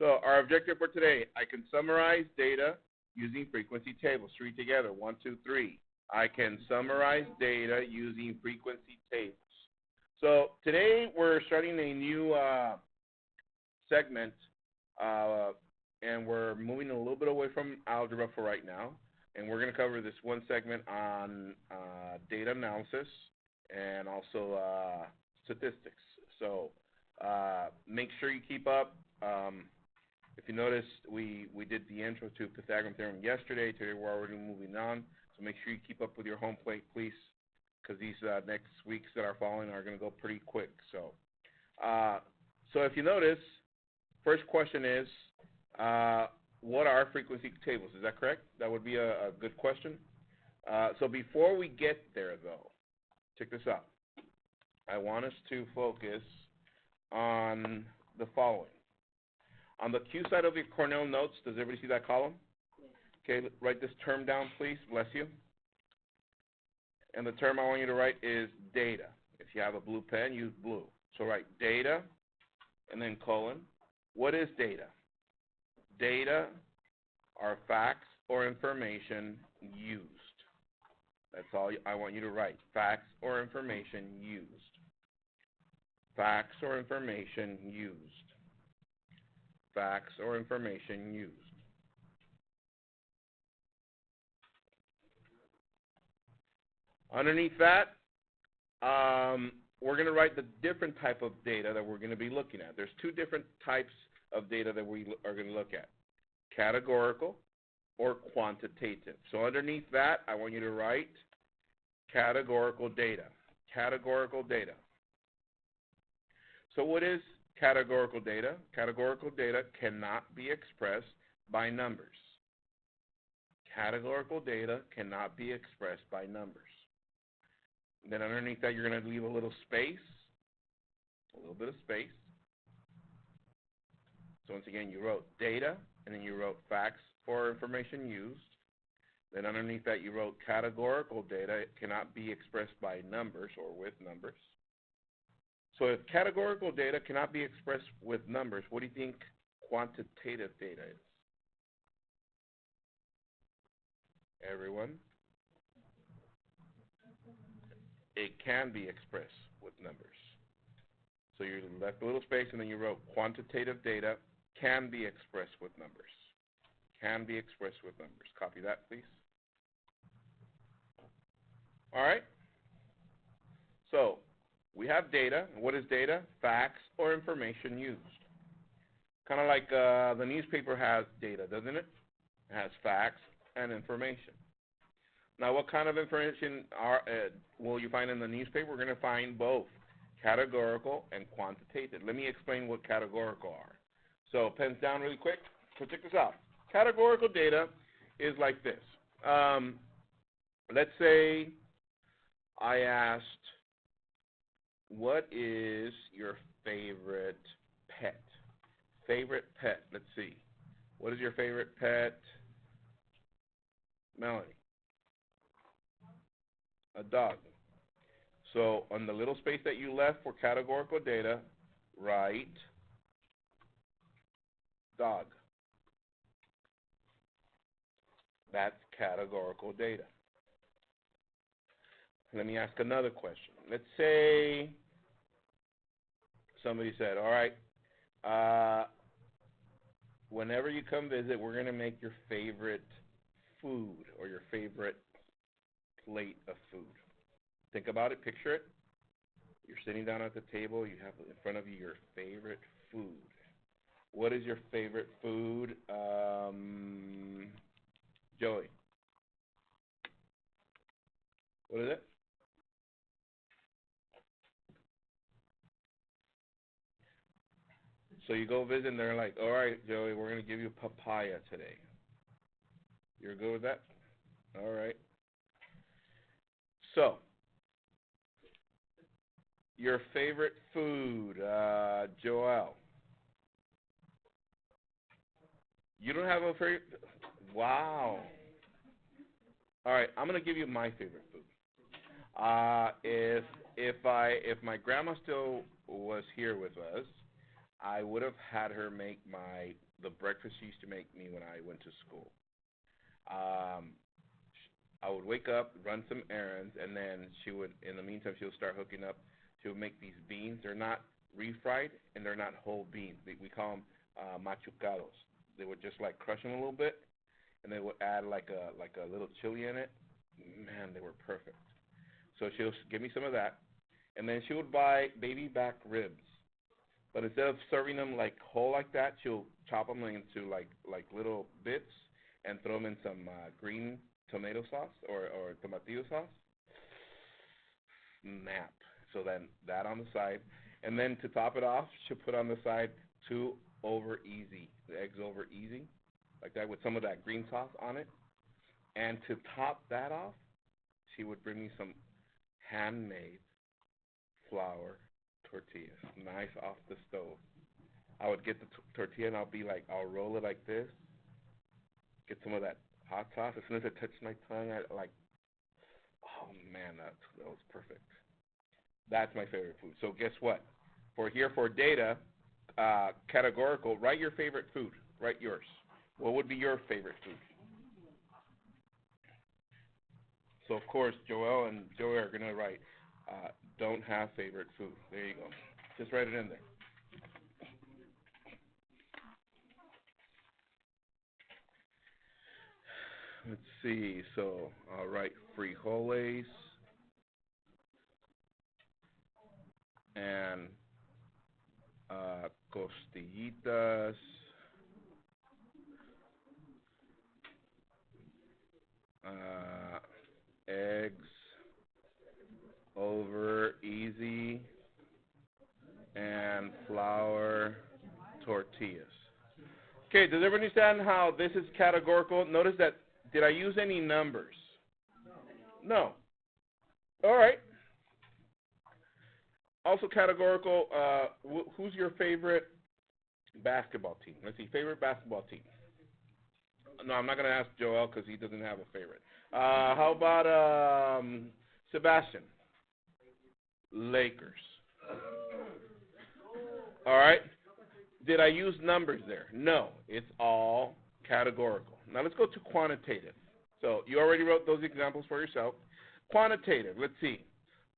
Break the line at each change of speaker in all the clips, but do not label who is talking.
So our objective for today, I can summarize data using frequency tables. Three together, 1, 2, 3. I can summarize data using frequency tables. So today we're starting a new segment, and we're moving a little bit away from algebra for right now. And we're going to cover this one segment on data analysis and also statistics. So make sure you keep up. If you notice, we did the intro to Pythagorean theorem yesterday. Today we're already moving on. So make sure you keep up with your home plate, please, because these next weeks that are following are going to go pretty quick. So if you notice, first question is, what are frequency tables? Is that correct? That would be a good question. So before we get there, though, check this out. I want us to focus on the following. On the Q side of your Cornell notes, does everybody see that column? Okay, write this term down, please. Bless you. And the term I want you to write is data. If you have a blue pen, use blue. So write data and then colon. What is data? Data are facts or information used. That's all I want you to write. Facts or information used. Facts or information used. Facts or information used. Underneath that, we're going to write the different type of data that we're going to be looking at. There's two different types of data that we are going to look at, categorical or quantitative. So underneath that, I want you to write categorical data. Categorical data. So what is categorical data? Categorical data cannot be expressed by numbers. Categorical data cannot be expressed by numbers. Then underneath that, you're going to leave a little space, a little bit of space. So once again, you wrote data, and then you wrote facts or information used. Then underneath that, you wrote categorical data. It cannot be expressed by numbers or with numbers. So if categorical data cannot be expressed with numbers, what do you think quantitative data is? Everyone? It can be expressed with numbers. So you left a little space, and then you wrote quantitative data can be expressed with numbers. Can be expressed with numbers. Copy that, please. All right? So we have data. What is data? Facts or information used. Kind of like the newspaper has data, doesn't it? It has facts and information. Now, what kind of information will you find in the newspaper? We're going to find both categorical and quantitative. Let me explain what categorical are. So pens down really quick. So check this out. Categorical data is like this. Let's say I asked, what is your favorite pet? Favorite pet. Let's see. What is your favorite pet? Melanie. A dog. So on the little space that you left for categorical data, write dog. That's categorical data. Let me ask another question. Let's say somebody said, all right, whenever you come visit, we're going to make your favorite food or your favorite plate of food. Think about it, picture it. You're sitting down at the table, you have in front of you your favorite food. What is your favorite food? Joey. What is it? So you go visit and they're like, all right, Joey, we're going to give you papaya today. You're good with that? All right. So, your favorite food, Joel. You don't have a favorite? Wow. All right, I'm going to give you my favorite food. If my grandma still was here with us, I would have had her make the breakfast she used to make me when I went to school. Um, I would wake up, run some errands, and then she would, in the meantime, she would start hooking up. She would make these beans. They're not refried, and they're not whole beans. We call them machucados. They would just like crush them a little bit, and they would add like a little chili in it. Man, they were perfect. So she'll give me some of that, and then she would buy baby back ribs. But instead of serving them like whole like that, she'll chop them into like little bits and throw them in some green tomato sauce or tomatillo sauce. Snap. So then that on the side, and then to top it off, she'll put on the side 2 over easy, the eggs over easy, like that with some of that green sauce on it. And to top that off, she would bring me some handmade flour tortillas, nice off the stove. I would get the tortilla and I'll roll it like this, get some of that hot sauce. As soon as it touched my tongue, I like, oh man, that was perfect. That's my favorite food. So guess what? For data, categorical, write your favorite food. Write yours. What would be your favorite food? So of course, Joel and Joey are gonna write don't have favorite food. There you go. Just write it in there. Let's see. So I'll write frijoles and costillitas, eggs over easy, and flour tortillas. Okay, does everyone understand how this is categorical? Notice that, did I use any numbers? No. All right. Also categorical, who's your favorite basketball team? Let's see, favorite basketball team. No, I'm not going to ask Joel because he doesn't have a favorite. How about Sebastian? Lakers. All right. Did I use numbers there? No, it's all categorical. Now let's go to quantitative. So you already wrote those examples for yourself. Quantitative, let's see.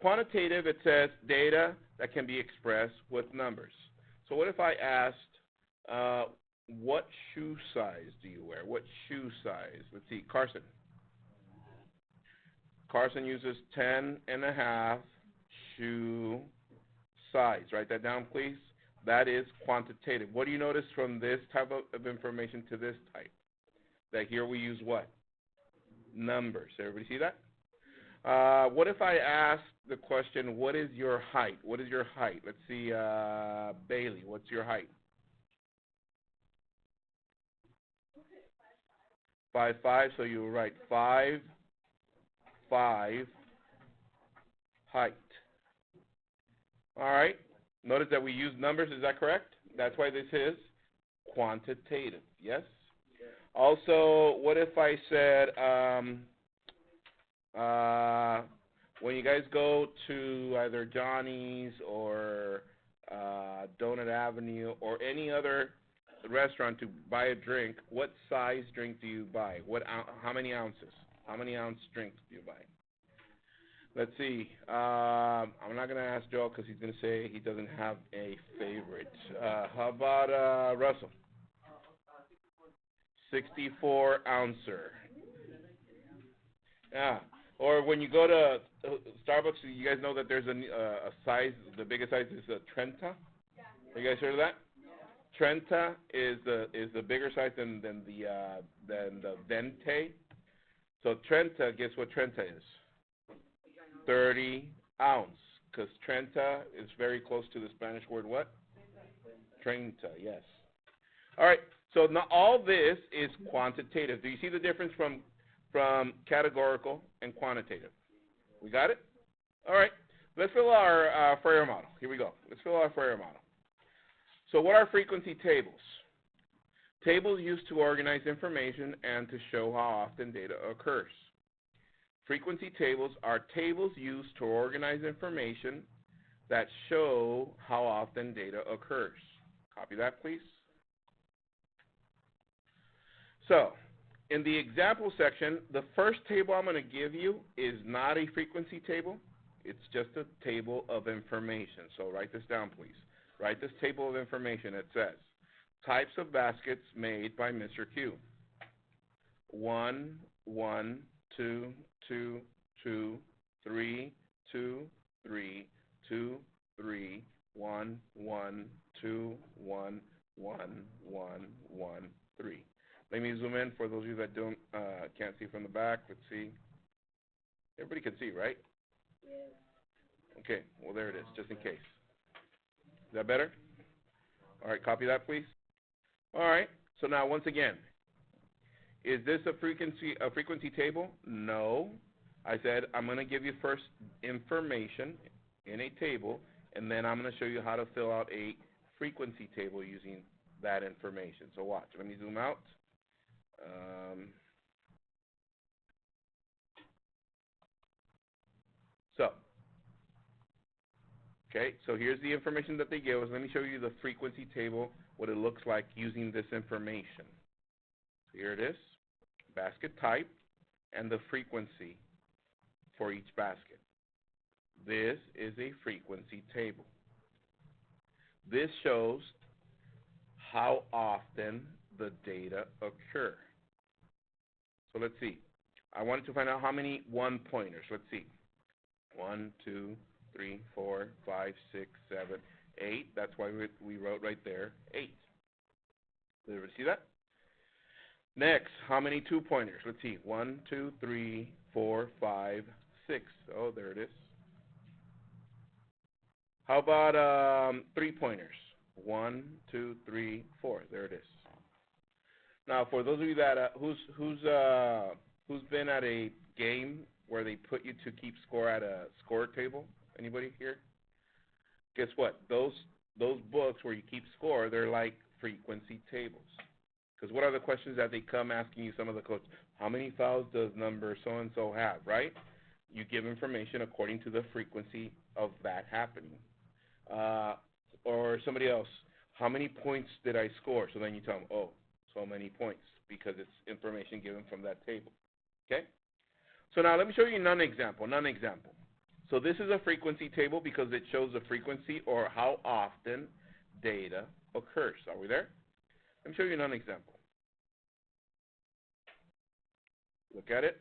Quantitative, it says data that can be expressed with numbers. So what if I asked, what shoe size do you wear? What shoe size? Let's see, Carson. Carson uses 10.5 shoe size. Write that down, please. That is quantitative. What do you notice from this type of information to this type? That here we use what? Numbers. Everybody see that? What if I ask the question, what is your height? What is your height? Let's see, Bailey, what's your height? 5'5", so you write 5'5" height. All right. Notice that we use numbers. Is that correct? That's why this is quantitative. Yes? Also, what if I said, when you guys go to either Johnny's or Donut Avenue or any other restaurant to buy a drink, what size drink do you buy? How many ounces? How many ounce drinks do you buy? Let's see. I'm not going to ask Joel because he's going to say he doesn't have a favorite. How about Russell? 64 ouncer. Yeah. Or when you go to Starbucks, you guys know that there's a size, the biggest size is a Trenta. Have you guys heard of that? Trenta is the bigger size than the Venti. So Trenta, guess what Trenta is? 30 ounce, because Trenta is very close to the Spanish word what? Treinta, yes. All right, so now all this is quantitative. Do you see the difference from categorical and quantitative? We got it? All right, let's fill our Fourier model. Here we go. Let's fill our Fourier model. So what are frequency tables? Tables used to organize information and to show how often data occurs. Frequency tables are tables used to organize information that show how often data occurs. Copy that, please. So, in the example section, the first table I'm going to give you is not a frequency table. It's just a table of information. So write this down, please. Write this table of information. It says, types of baskets made by Mr. Q. 1, 1, 2, 2, 2, 3, 2, 3, 2, 3, 1, 1, 2, 1, 1, 1, 1, 3. Let me zoom in for those of you that can't see from the back. Let's see. Everybody can see, right? Yeah. Okay, well, there it is, just in case. Is that better? All right, copy that, please. All right, so now once again, is this a frequency table? No. I said I'm going to give you first information in a table, and then I'm going to show you how to fill out a frequency table using that information. So watch. Let me zoom out. So here's the information that they give us. Let me show you the frequency table, what it looks like using this information. So here it is, basket type and the frequency for each basket. This is a frequency table. This shows how often the data occur. So let's see. I wanted to find out how many one-pointers. Let's see. 1, 2, 3, 4, 5, 6, 7, 8. That's why we wrote right there 8. Did everybody see that? Next, how many two-pointers? Let's see. 1, 2, 3, 4, 5, 6. Oh, there it is. How about three-pointers? 1, 2, 3, 4. There it is. Now, for those of you that who's been at a game where they put you to keep score at a score table? Anybody here? Guess what? Those books where you keep score, they're like frequency tables. Because what are the questions that they come asking you? Some of the coaches, how many fouls does number so and so have? Right? You give information according to the frequency of that happening. Or somebody else, how many points did I score? So then you tell them, oh, so many points, because it's information given from that table. Okay? So now let me show you non-example. So this is a frequency table because it shows the frequency or how often data occurs. Are we there? Let me show you a non-example. Look at it.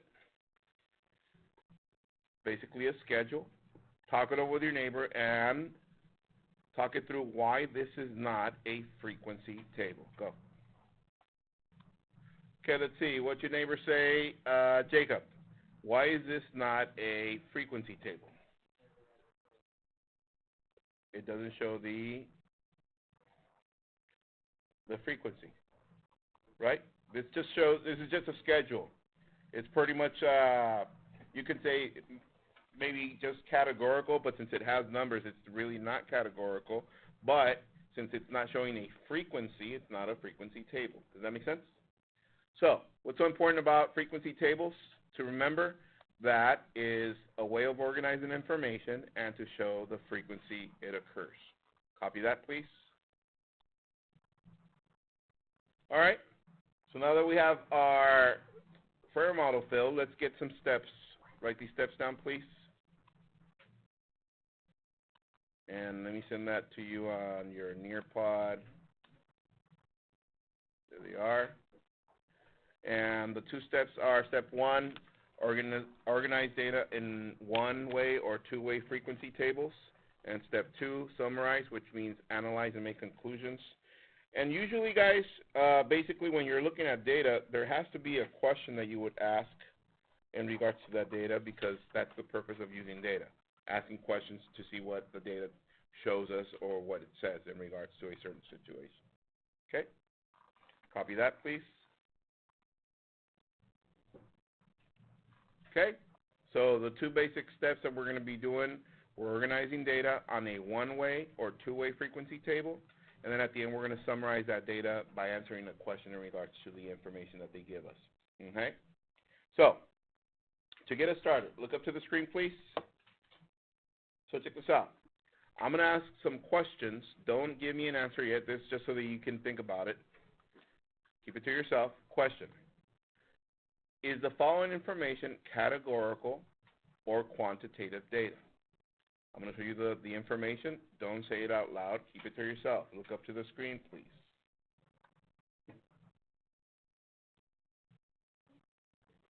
Basically a schedule. Talk it over with your neighbor and talk it through why this is not a frequency table. Go. Okay, let's see. What's your neighbor say? Jacob, why is this not a frequency table? It doesn't show the frequency, right? This is just a schedule. It's pretty much, you could say maybe just categorical, but since it has numbers, it's really not categorical. But since it's not showing a frequency, it's not a frequency table. Does that make sense? So what's so important about frequency tables? To remember, that is a way of organizing information and to show the frequency it occurs. Copy that, please. All right. So now that we have our FAIR model filled, let's get some steps. Write these steps down, please. And let me send that to you on your Nearpod. There they are. And the two steps are, step 1, organize data in one-way or two-way frequency tables. And step 2, summarize, which means analyze and make conclusions. And usually, guys, basically when you're looking at data, there has to be a question that you would ask in regards to that data, because that's the purpose of using data, asking questions to see what the data shows us or what it says in regards to a certain situation. Okay? Copy that, please. Okay? So the two basic steps that we're going to be doing, we're organizing data on a one-way or two-way frequency table. And then at the end, we're going to summarize that data by answering a question in regards to the information that they give us. Okay? So, to get us started, look up to the screen, please. So check this out. I'm going to ask some questions. Don't give me an answer yet. This is just so that you can think about it. Keep it to yourself. Question. Is the following information categorical or quantitative data? I'm going to show you the information. Don't say it out loud. Keep it to yourself. Look up to the screen, please.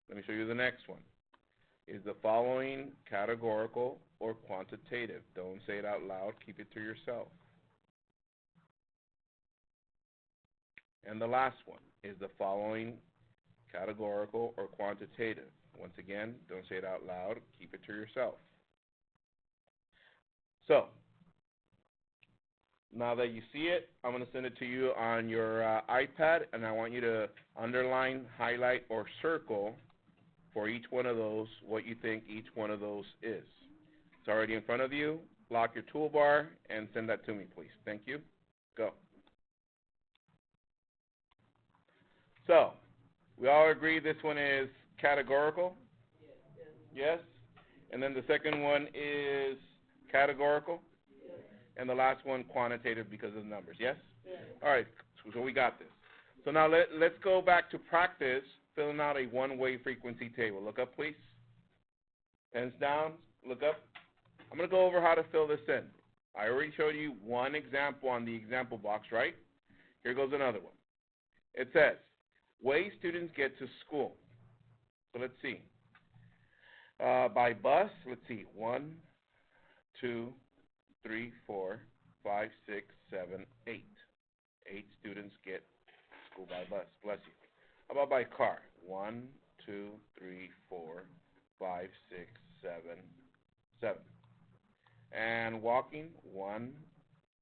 Let me show you the next one. Is the following categorical or quantitative? Don't say it out loud. Keep it to yourself. And the last one. Is the following categorical or quantitative? Once again, don't say it out loud. Keep it to yourself. So, now that you see it, I'm going to send it to you on your iPad, and I want you to underline, highlight, or circle for each one of those what you think each one of those is. It's already in front of you. Lock your toolbar and send that to me, please. Thank you. Go. So, we all agree this one is categorical? Yes? And then the second one is categorical? And the last one, quantitative because of the numbers, yes? All right, so we got this. So now let's go back to practice filling out a one-way frequency table. Look up, please. Pens down, look up. I'm going to go over how to fill this in. I already showed you one example on the example box, right? Here goes another one. It says, way students get to school. So let's see. By bus, let's see, 1, 2, 3, 4, 5, 6, 7, 8. 8 students get to school by bus. Bless you. How about by car? 1, 2, 3, 4, 5, 6, 7, 7. And walking, 1,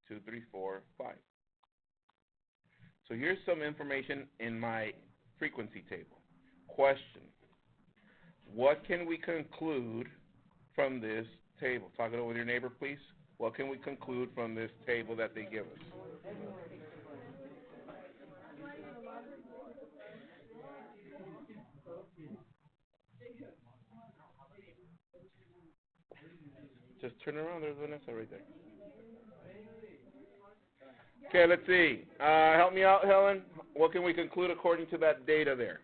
2, 3, 4, 5. So here's some information in my frequency table. Question. What can we conclude from this table? Talk it over with your neighbor, please. What can we conclude from this table that they give us? Just turn around. There's Vanessa right there. Okay, let's see. Help me out, Helen. What can we conclude according to that data there?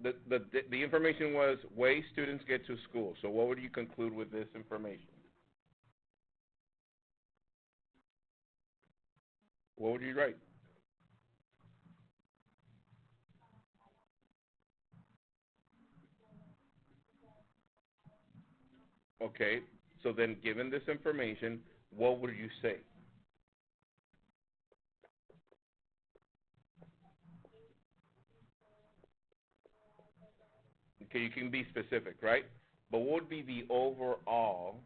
The information was way students get to school. So what would you conclude with this information? What would you write? Okay, so then given this information, what would you say? Okay, you can be specific, right? But what would be the overall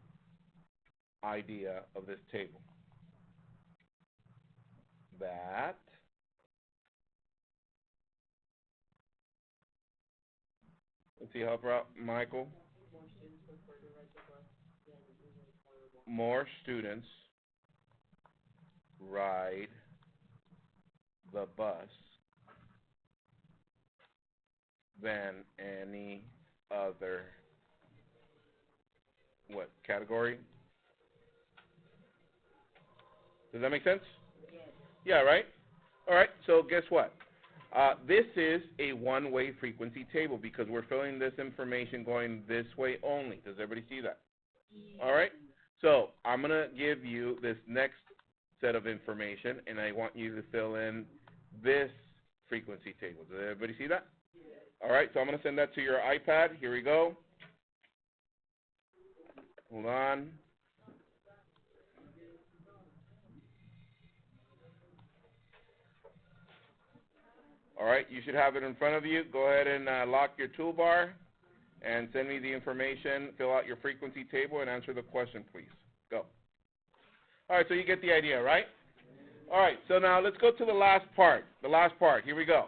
idea of this table? That let's see, help her out, Michael. More students ride the bus than any other, what, category? Does that make sense? Yes. Yeah, right? All right, so guess what? This is a one-way frequency table because we're filling this information going this way only. Does everybody see that? Yeah. All right, so I'm going to give you this next set of information, and I want you to fill in this frequency table. Does everybody see that? All right, so I'm going to send that to your iPad. Here we go. Hold on. All right, you should have it in front of you. Go ahead and lock your toolbar and send me the information. Fill out your frequency table and answer the question, please. Go. All right, so you get the idea, right? All right, so now let's go to the last part. The last part. Here we go.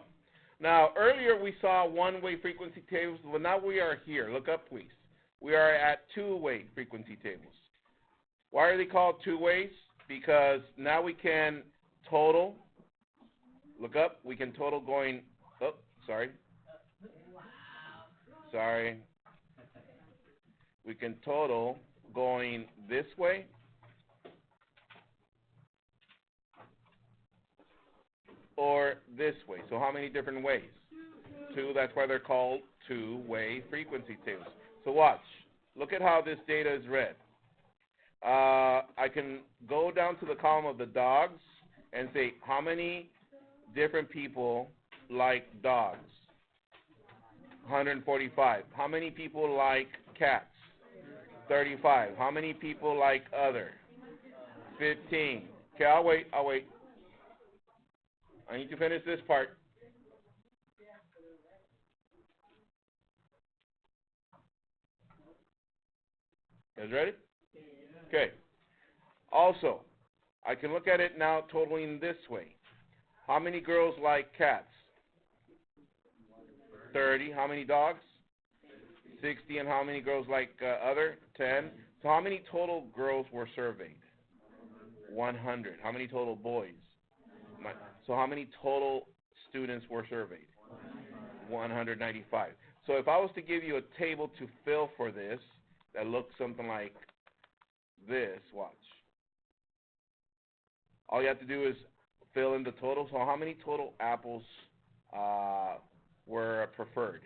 Now, earlier we saw one-way frequency tables. Well, now we are here. Look up, please. We are at two-way frequency tables. Why are they called two ways? Because now we can total. Look up. We can total going, oh, sorry. Sorry. We can total going this way or this way. So how many different ways? Two. That's why they're called two-way frequency tables. So watch. Look at how this data is read. I can go down to the column of the dogs and say how many different people like dogs? 145. How many people like cats? 35. How many people like other? 15. Okay, I'll wait. I need to finish this part. You guys ready? Okay. Also, I can look at it now totaling this way. How many girls like cats? 30. How many dogs? 60. And how many girls like other? 10. So how many total girls were surveyed? 100. How many total boys? So how many total students were surveyed? 195. So if I was to give you a table to fill for this that looks something like this, watch. All you have to do is fill in the total. So how many total apples were preferred?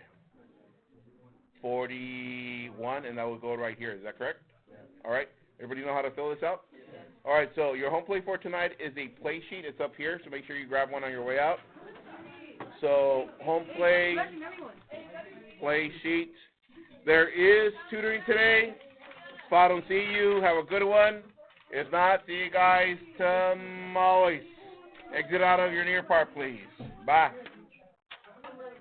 41, and that will go right here. Is that correct? Yeah. All right. Everybody know how to fill this out? Yeah. All right. So your home plate for tonight is a play sheet. It's up here, so make sure you grab one on your way out. So home plate, play sheet. There is tutoring today. If I don't see you, have a good one. If not, see you guys tomorrow. Exit out of your near part, please. Bye.